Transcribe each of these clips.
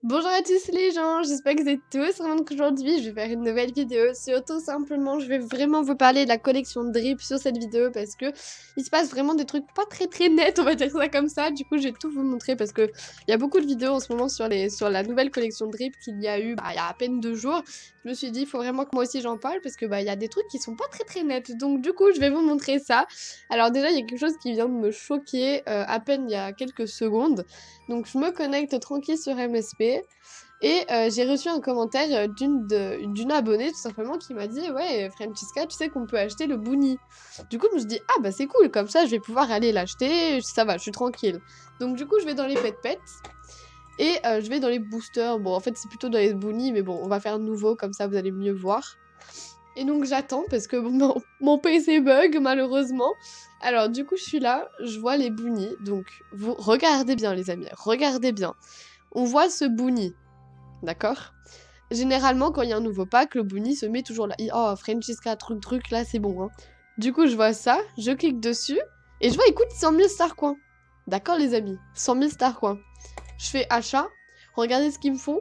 Bonjour à tous les gens, j'espère que vous êtes tous. Donc aujourd'hui, je vais faire une nouvelle vidéo sur tout simplement, je vais vraiment vous parler de la collection Drip sur cette vidéo parce que il se passe vraiment des trucs pas très nets, on va dire ça comme ça. Du coup, je vais tout vous montrer parce que il y a beaucoup de vidéos en ce moment sur la nouvelle collection Drip qu'il y a eu il y a à peine 2 jours. Je me suis dit, il faut vraiment que moi aussi j'en parle parce que il y a des trucs qui sont pas très nets. Donc du coup, je vais vous montrer ça. Alors déjà, il y a quelque chose qui vient de me choquer à peine il y a quelques secondes. Donc je me connecte tranquille sur MSP et j'ai reçu un commentaire d'une abonnée tout simplement qui m'a dit ouais Francesca, tu sais qu'on peut acheter le Boonie. Du coup je me suis dit ah bah c'est cool, comme ça je vais pouvoir aller l'acheter, ça va, je suis tranquille. Donc du coup je vais dans les pet et je vais dans les boosters. Bon en fait c'est plutôt dans les Boonie, mais bon on va faire nouveau, comme ça vous allez mieux voir. Et donc j'attends parce que mon PC bug malheureusement. Alors du coup je suis là, je vois les Boonie. Donc vous regardez bien les amis, regardez bien. On voit ce Boonie, d'accord? Généralement quand il y a un nouveau pack, le Boonie se met toujours là. Oh Francesca truc là c'est bon hein. Du coup je vois ça, je clique dessus et je vois écoute 100 000 star coins. D'accord les amis, 100 000 star coins. Je fais achat, regardez ce qu'ils me font.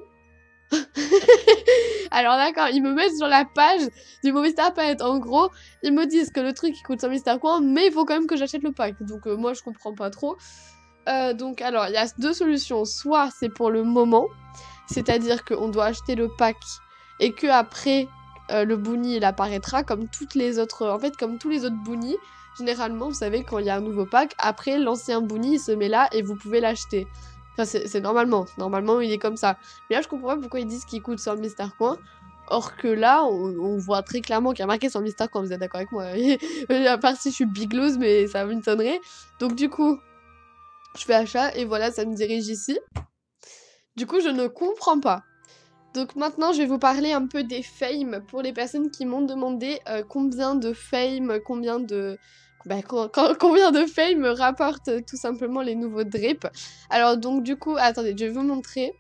Alors d'accord, ils me mettent sur la page du Movie Star Palette. En gros, ils me disent que le truc il coûte 100 000 Star Coins, mais il faut quand même que j'achète le pack. Donc moi je comprends pas trop. Donc alors, il y a deux solutions. Soit c'est pour le moment, c'est-à-dire qu'on doit acheter le pack et que après le Boonie il apparaîtra comme toutes les autres... En fait, comme tous les autres Boonies. Généralement, vous savez, quand il y a un nouveau pack, après l'ancien Boonie il se met là et vous pouvez l'acheter. Enfin, c'est normalement. Normalement, il est comme ça. Mais là, je comprends pas pourquoi ils disent qu'il coûte 100 000 Star Coins. Or que là, on voit très clairement qu'il y a marqué 100 000 Star Coins. Vous êtes d'accord avec moi? À part si je suis biglouse, mais ça me sonnerait. Donc du coup, je fais achat et voilà, ça me dirige ici. Du coup, je ne comprends pas. Donc maintenant, je vais vous parler un peu des fames pour les personnes qui m'ont demandé combien de fame, combien de... combien de fame rapportent tout simplement les nouveaux drips. Alors donc du coup, attendez, je vais vous montrer.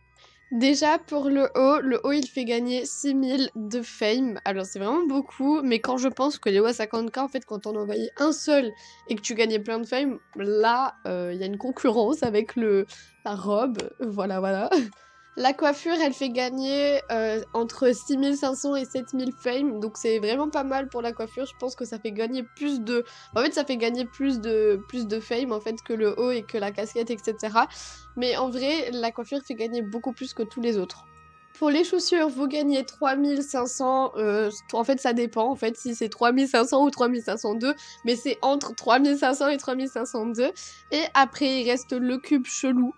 Déjà pour le haut il fait gagner 6000 de fame. Alors c'est vraiment beaucoup, mais quand je pense que les hauts à 50k, en fait quand on envoyait un seul et que tu gagnais plein de fame, là il y a une concurrence avec la robe, voilà. La coiffure, elle fait gagner entre 6500 et 7000 fame, donc c'est vraiment pas mal pour la coiffure. Je pense que ça fait gagner plus de... En fait, ça fait gagner plus de fame en fait que le haut et que la casquette, etc. Mais en vrai, la coiffure fait gagner beaucoup plus que tous les autres. Pour les chaussures, vous gagnez 3500, en fait ça dépend, en fait si c'est 3500 ou 3502, mais c'est entre 3500 et 3502. Et après il reste le cube chelou.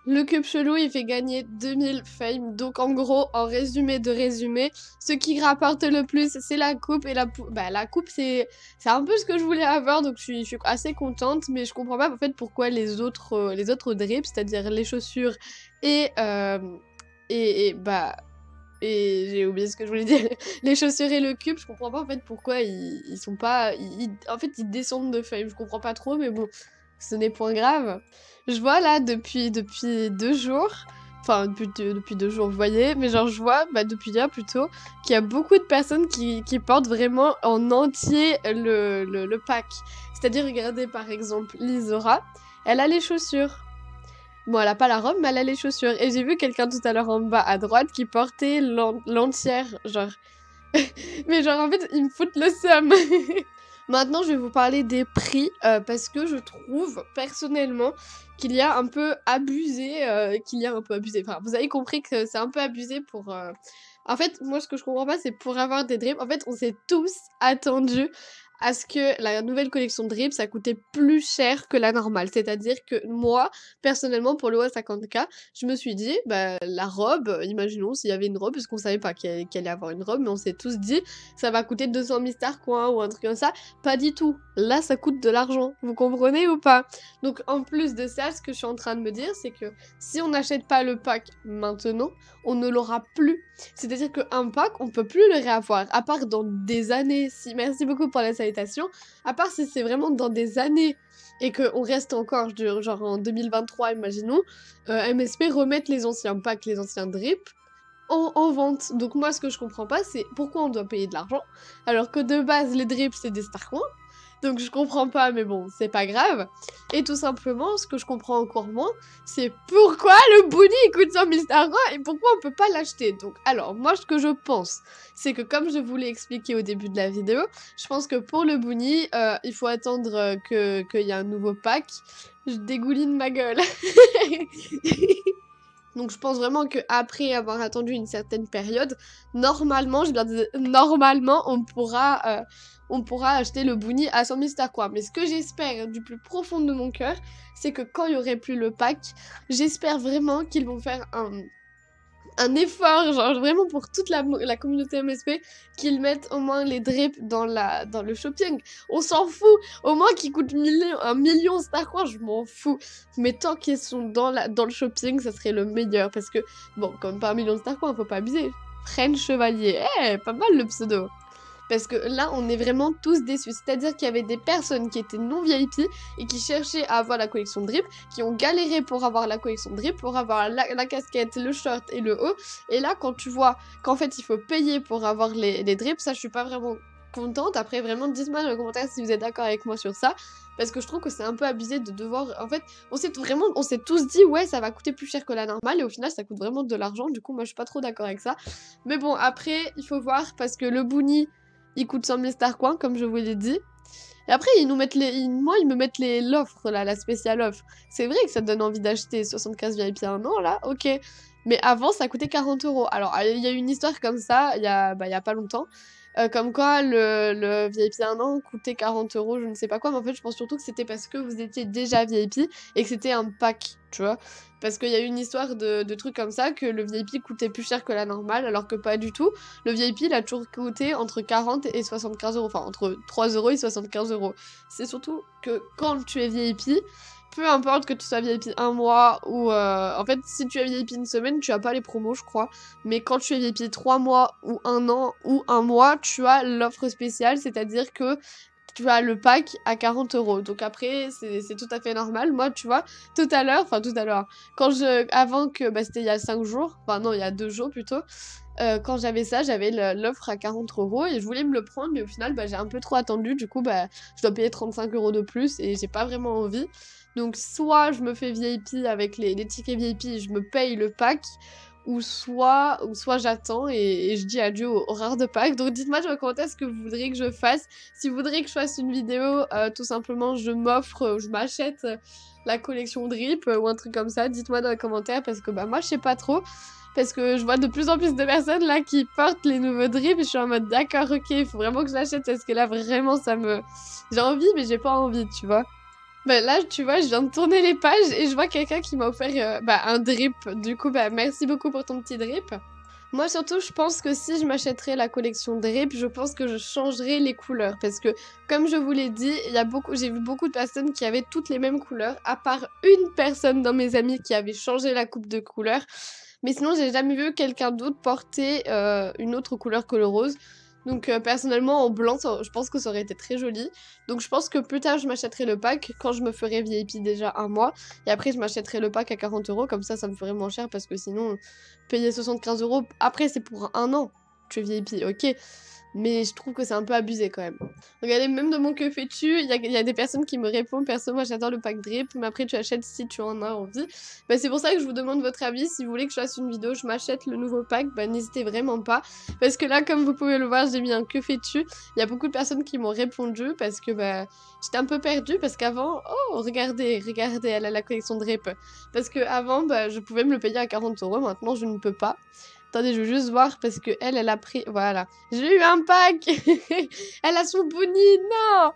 Le cube chelou, il fait gagner 2000 fame. Donc en gros, en résumé de résumé, ce qui rapporte le plus, c'est la coupe. Et la coupe, c'est un peu ce que je voulais avoir, donc je suis assez contente. Mais je comprends pas en fait pourquoi les autres drips, c'est-à-dire les chaussures et... et j'ai oublié ce que je voulais dire. Les chaussures et le cube, je comprends pas en fait pourquoi ils sont pas... en fait, ils descendent de fame. Je comprends pas trop, mais bon, ce n'est point grave. Je vois là, depuis 2 jours, enfin depuis 2 jours, vous voyez, mais genre je vois, depuis hier plutôt, qu'il y a beaucoup de personnes qui portent vraiment en entier le pack. C'est-à-dire, regardez par exemple Lisora, elle a les chaussures. Bon, elle a pas la robe, mais elle a les chaussures. Et j'ai vu quelqu'un tout à l'heure en bas à droite qui portait l'entière, genre. Mais genre, en fait, ils me foutent le seum. Maintenant, je vais vous parler des prix, parce que je trouve, personnellement, qu'il y a un peu abusé, Enfin, vous avez compris que c'est un peu abusé pour... En fait, moi, ce que je comprends pas, c'est pour avoir des drips. En fait, on s'est tous attendus à ce que la nouvelle collection de drips, ça coûtait plus cher que la normale. C'est-à-dire que moi, personnellement, pour le OA50K, je me suis dit, la robe, imaginons s'il y avait une robe, parce qu'on savait pas qu'il allait avoir une robe, mais on s'est tous dit, ça va coûter 200 000 Star Coins ou un truc comme ça. Pas du tout. Là, ça coûte de l'argent. Vous comprenez ou pas? Donc, en plus de ça, ce que je suis en train de me dire, c'est que si on n'achète pas le pack maintenant, on ne l'aura plus. C'est-à-dire qu'un pack, on peut plus le réavoir, à part dans des années. Si, merci beaucoup pour la salutation. À part si c'est vraiment dans des années et qu'on reste encore, genre en 2023, imaginons, MSP remettent les anciens packs, les anciens drips, en vente. Donc moi, ce que je comprends pas, c'est pourquoi on doit payer de l'argent, alors que de base, les drips, c'est des star coins. Donc je comprends pas, mais bon, c'est pas grave. Et tout simplement, ce que je comprends encore moins, c'est pourquoi le Bunny il coûte 100 000 Star Coins et pourquoi on peut pas l'acheter. Donc alors, moi ce que je pense, c'est que comme je vous l'ai expliqué au début de la vidéo, je pense que pour le Bunny, il faut attendre qu'il y ait un nouveau pack. Je dégouline ma gueule. Donc je pense vraiment qu'après avoir attendu une certaine période, normalement, je leur dis, normalement, on pourra acheter le Bunny à 100 000 Star Coins. Mais ce que j'espère du plus profond de mon cœur, c'est que quand il n'y aurait plus le pack, j'espère vraiment qu'ils vont faire un effort, genre vraiment pour toute la communauté MSP, qu'ils mettent au moins les drips dans le shopping. On s'en fout, au moins qu'ils coûtent 1 million Star Coins, je m'en fous. Mais tant qu'ils sont dans le shopping, ça serait le meilleur, parce que, bon, comme pas 1 million de Star Coins, faut pas abuser. French Chevalier, pas mal le pseudo. Parce que là, on est vraiment tous déçus. C'est-à-dire qu'il y avait des personnes qui étaient non VIP et qui cherchaient à avoir la collection de drip, qui ont galéré pour avoir la collection de drip, pour avoir la casquette, le short et le haut. Et là, quand tu vois qu'en fait, il faut payer pour avoir les drips, ça, je suis pas vraiment contente. Après, vraiment, dites-moi dans les commentaires si vous êtes d'accord avec moi sur ça. Parce que je trouve que c'est un peu abusé de devoir... En fait, on s'est tous dit, ouais, ça va coûter plus cher que la normale. Et au final, ça coûte vraiment de l'argent. Du coup, moi, je suis pas trop d'accord avec ça. Mais bon, après, il faut voir parce que le Bunny... il coûte 100 000 Star Coins, comme je vous l'ai dit. Et après, ils me mettent l'offre, là, la spéciale offre. C'est vrai que ça donne envie d'acheter 75 VIP à un an, là, ok. Mais avant, ça coûtait 40 €. Alors, il y a eu une histoire comme ça, il y a pas longtemps. Comme quoi, le VIP à un an coûtait 40 €, je ne sais pas quoi. Mais en fait, je pense surtout que c'était parce que vous étiez déjà VIP et que c'était un pack, tu vois. Parce qu'il y a eu une histoire de trucs comme ça, que le VIP coûtait plus cher que la normale, alors que pas du tout. Le VIP, il a toujours coûté entre 40 et 75 €. Enfin, entre 3 € et 75 €. C'est surtout que quand tu es VIP... peu importe que tu sois VIP un mois ou... En fait, si tu es VIP une semaine, tu as pas les promos, je crois. Mais quand tu es VIP 3 mois ou 1 an ou 1 mois, tu as l'offre spéciale, c'est-à-dire que tu as le pack à 40 €. Donc après, c'est tout à fait normal. Moi, tu vois, tout à l'heure, avant que... Bah, c'était il y a 5 jours. Enfin non, il y a 2 jours plutôt. Quand j'avais ça, j'avais l'offre à 40 € et je voulais me le prendre, mais au final, bah, j'ai un peu trop attendu. Du coup, bah, je dois payer 35 € de plus et j'ai pas vraiment envie. Donc, soit je me fais VIP avec les tickets VIP, je me paye le pack, ou soit j'attends et je dis adieu aux rares de pack. Donc, dites-moi dans les commentaires ce que vous voudriez que je fasse. Si vous voudriez que je fasse une vidéo, tout simplement, je m'achète la collection Drip ou un truc comme ça, dites-moi dans les commentaires parce que bah, moi, je sais pas trop. Parce que je vois de plus en plus de personnes là qui portent les nouveaux drips et je suis en mode d'accord, ok, il faut vraiment que je l'achète parce que là vraiment j'ai envie mais j'ai pas envie, tu vois. Bah là, tu vois, je viens de tourner les pages et je vois quelqu'un qui m'a offert un drip. Du coup, bah merci beaucoup pour ton petit drip. Moi surtout, je pense que si je m'achèterais la collection drip, je pense que je changerais les couleurs. Parce que, comme je vous l'ai dit, j'ai vu beaucoup de personnes qui avaient toutes les mêmes couleurs, à part une personne dans mes amis qui avait changé la coupe de couleur. Mais sinon, j'ai jamais vu quelqu'un d'autre porter une autre couleur que le rose. Donc personnellement, en blanc, je pense que ça aurait été très joli. Donc je pense que plus tard, je m'achèterai le pack quand je me ferai VIP déjà un mois. Et après, je m'achèterai le pack à 40 €. Comme ça me ferait moins cher parce que sinon, payer 75 €, après, c'est pour un an. Tu es VIP, ok. Mais je trouve que c'est un peu abusé quand même. Regardez, même de mon que fais-tu, il y a des personnes qui me répondent, perso, moi j'adore le pack drip, mais après tu achètes si tu en as envie. Bah, c'est pour ça que je vous demande votre avis, si vous voulez que je fasse une vidéo, je m'achète le nouveau pack, bah n'hésitez vraiment pas. Parce que là, comme vous pouvez le voir, j'ai mis un que fais-tu. Il y a beaucoup de personnes qui m'ont répondu parce que bah j'étais un peu perdue parce qu'avant, oh regardez, elle a la collection drip. Parce que avant, bah je pouvais me le payer à 40 €, maintenant je ne peux pas. Attendez, je veux juste voir parce que elle a pris... Voilà. J'ai eu un pack. Elle a son Bunny. Non.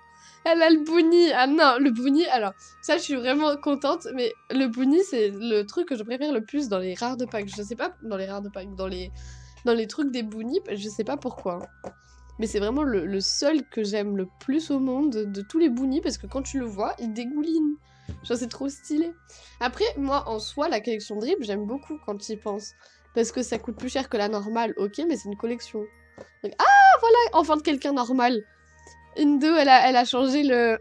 Elle a le Bunny. Ah non, le Bunny. Alors, ça, je suis vraiment contente. Mais le Bunny, c'est le truc que je préfère le plus dans les rares de packs. Je sais pas, dans les rares de packs, dans les trucs des Bunny, je sais pas pourquoi. Mais c'est vraiment le seul que j'aime le plus au monde de tous les Bunny parce que quand tu le vois, il dégouline. Genre, c'est trop stylé. Après, moi, en soi, la collection Drip, j'aime beaucoup quand tu y penses. Parce que ça coûte plus cher que la normale, ok, mais c'est une collection. Donc, ah, voilà, enfin de quelqu'un normal. Indo, elle a changé le...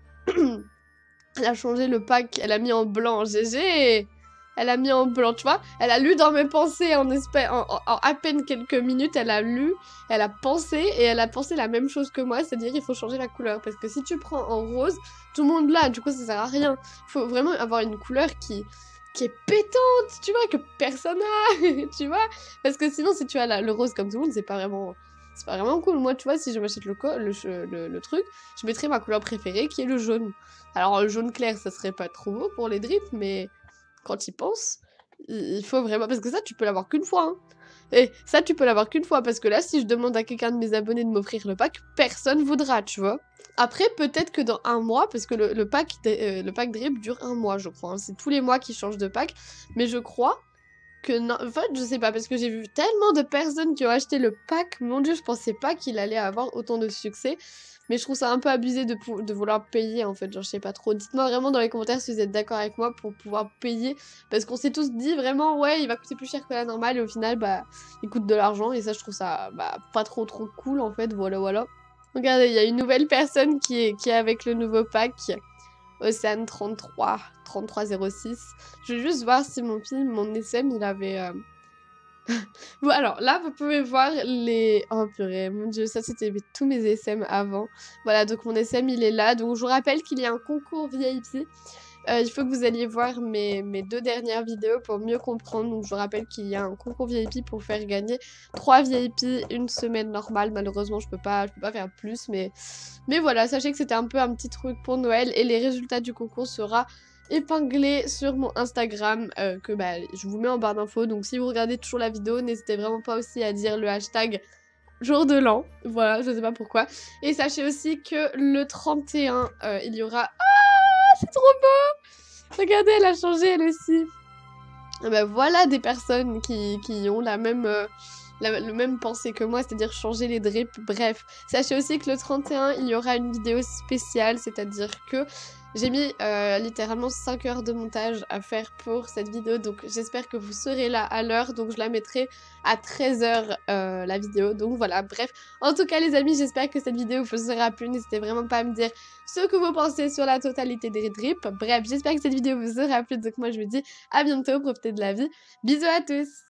elle a changé le pack, elle a mis en blanc, GG. elle a mis en blanc, tu vois. Elle a lu dans mes pensées en à peine quelques minutes, elle a lu, elle a pensé, et elle a pensé la même chose que moi, c'est-à-dire il faut changer la couleur. Parce que si tu prends en rose, tout le monde l'a, du coup ça sert à rien. Il faut vraiment avoir une couleur qui est pétante, tu vois, que personne n'a, tu vois. Parce que sinon, si tu as le rose comme tout le monde, c'est pas vraiment cool. Moi, tu vois, si je m'achète le truc, je mettrais ma couleur préférée qui est le jaune. Alors, le jaune clair, ça serait pas trop beau pour les drips, mais quand il pense, il faut vraiment... Parce que ça, tu peux l'avoir qu'une fois, hein. Et ça, tu peux l'avoir qu'une fois, parce que là, si je demande à quelqu'un de mes abonnés de m'offrir le pack, personne voudra, tu vois. Après, peut-être que dans un mois, parce que le pack drip dure un mois, je crois. Hein. C'est tous les mois qu'ils changent de pack. Mais je crois que non... En fait, je sais pas, parce que j'ai vu tellement de personnes qui ont acheté le pack. Mon dieu, je pensais pas qu'il allait avoir autant de succès. Mais je trouve ça un peu abusé de vouloir payer, en fait. Genre, je sais pas trop. Dites-moi vraiment dans les commentaires si vous êtes d'accord avec moi pour pouvoir payer. Parce qu'on s'est tous dit vraiment, ouais, il va coûter plus cher que la normale. Et au final, bah, il coûte de l'argent. Et ça, je trouve ça, bah, pas trop cool, en fait. Voilà, voilà. Regardez, il y a une nouvelle personne qui est avec le nouveau pack. Océane 3306. Je vais juste voir si mon SM, il avait... Bon, alors là, vous pouvez voir les... Oh purée, mon dieu, ça c'était tous mes SM avant. Voilà, donc mon SM, il est là. Donc je vous rappelle qu'il y a un concours VIP. Il faut que vous alliez voir mes 2 dernières vidéos pour mieux comprendre. Donc je vous rappelle qu'il y a un concours VIP pour faire gagner 3 VIP une semaine normale. Malheureusement, je peux pas faire plus. Mais voilà, sachez que c'était un peu un petit truc pour Noël. Et les résultats du concours sera épinglé sur mon Instagram que bah, je vous mets en barre d'infos. Donc si vous regardez toujours la vidéo, n'hésitez vraiment pas aussi à dire le hashtag jour de l'an. Voilà, je sais pas pourquoi. Et sachez aussi que le 31, il y aura... Ah, c'est trop beau! Regardez, elle a changé elle aussi. Et ben voilà des personnes qui ont la même... le même pensée que moi, c'est-à-dire changer les drips. Bref, sachez aussi que le 31, il y aura une vidéo spéciale, c'est-à-dire que j'ai mis littéralement 5 heures de montage à faire pour cette vidéo, donc j'espère que vous serez là à l'heure, donc je la mettrai à 13 h la vidéo, donc voilà, bref. En tout cas les amis, j'espère que cette vidéo vous sera plu, n'hésitez vraiment pas à me dire ce que vous pensez sur la totalité des drips. Bref, j'espère que cette vidéo vous aura plu, donc moi je vous dis à bientôt, profitez de la vie, bisous à tous!